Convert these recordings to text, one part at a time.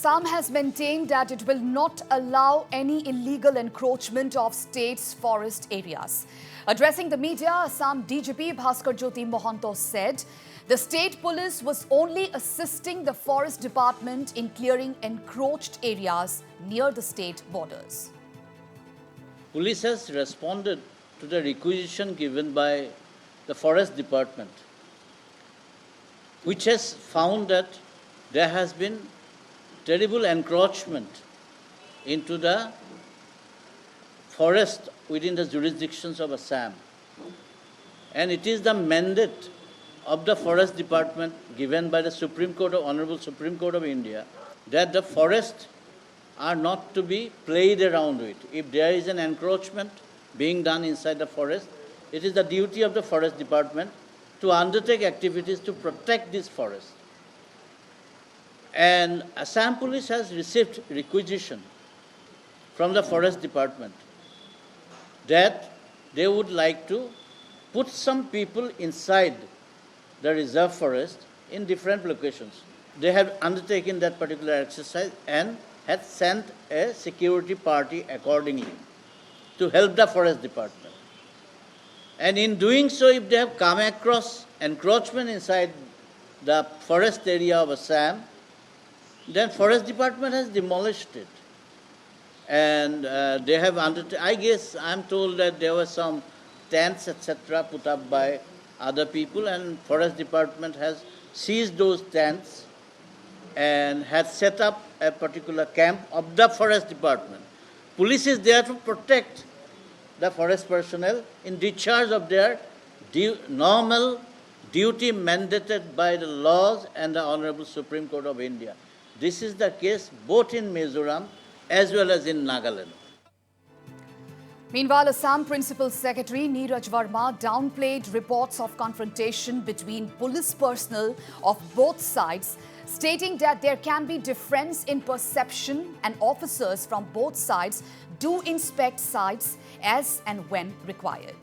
Assam has maintained that it will not allow any illegal encroachment of state's forest areas. Addressing the media, Assam DGP Bhaskar Jyoti Mohanto said the state police was only assisting the forest department in clearing encroached areas near the state borders. Police has responded to the requisition given by the forest department, which has found that there has been terrible encroachment into the forest within the jurisdictions of Assam. And it is the mandate of the forest department given by the Supreme Court of Honorable Supreme Court of India that the forests are not to be played around with. If there is an encroachment being done inside the forest, it is the duty of the forest department to undertake activities to protect this forest. And Assam Police has received requisition from the forest department that they would like to put some people inside the reserve forest in different locations. They have undertaken that particular exercise and had sent a security party accordingly to help the forest department. And in doing so, if they have come across encroachment inside the forest area of Assam, then forest department has demolished it. And they have I guess I'm told that there were some tents, etc., put up by other people, and forest department has seized those tents and has set up a particular camp of the forest department. Police is there to protect the forest personnel in discharge of their normal duty mandated by the laws and the Honorable Supreme Court of India. This is the case both in Mizoram as well as in Nagaland. Meanwhile, Assam Principal Secretary Neeraj Verma downplayed reports of confrontation between police personnel of both sides, stating that there can be difference in perception and officers from both sides do inspect sites as and when required.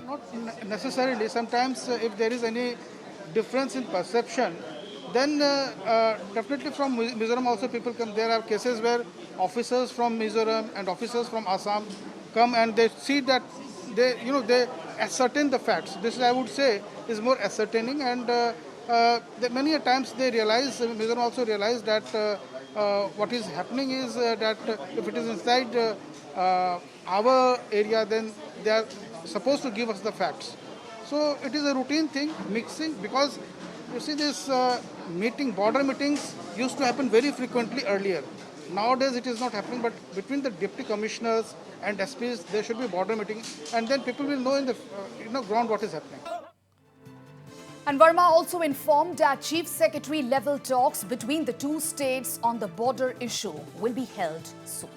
Not necessarily. Sometimes if there is any difference in perception, then definitely from Mizoram also people come. There are cases where officers from Mizoram and officers from Assam come and they see that they ascertain the facts. This, I would say, is more ascertaining, and many a times they realize, Mizoram also realize that what is happening is that if it is inside our area, then they are supposed to give us the facts. So it is a routine thing, mixing, because you see this border meetings used to happen very frequently earlier. Nowadays it is not happening, but between the deputy commissioners and SPs there should be border meetings, and then people will know in the ground what is happening. And Verma also informed that Chief Secretary level talks between the two states on the border issue will be held soon.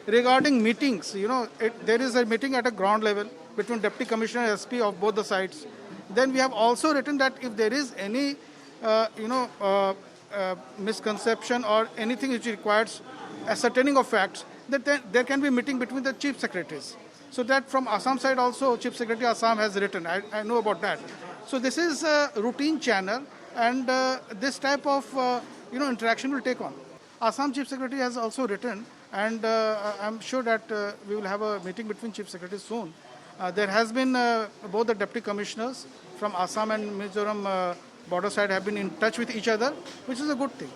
Regarding meetings, there is a meeting at a ground level between Deputy Commissioner and SP of both the sides. Then we have also written that if there is any, misconception or anything which requires ascertaining of facts, that there can be a meeting between the chief secretaries. So that from Assam side also, Chief Secretary Assam has written. I know about that. So this is a routine channel, and this type of interaction will take on. Assam Chief Secretary has also written, and I'm sure that we will have a meeting between Chief Secretaries soon. There has been both the Deputy Commissioners from Assam and Mizoram border side have been in touch with each other, which is a good thing.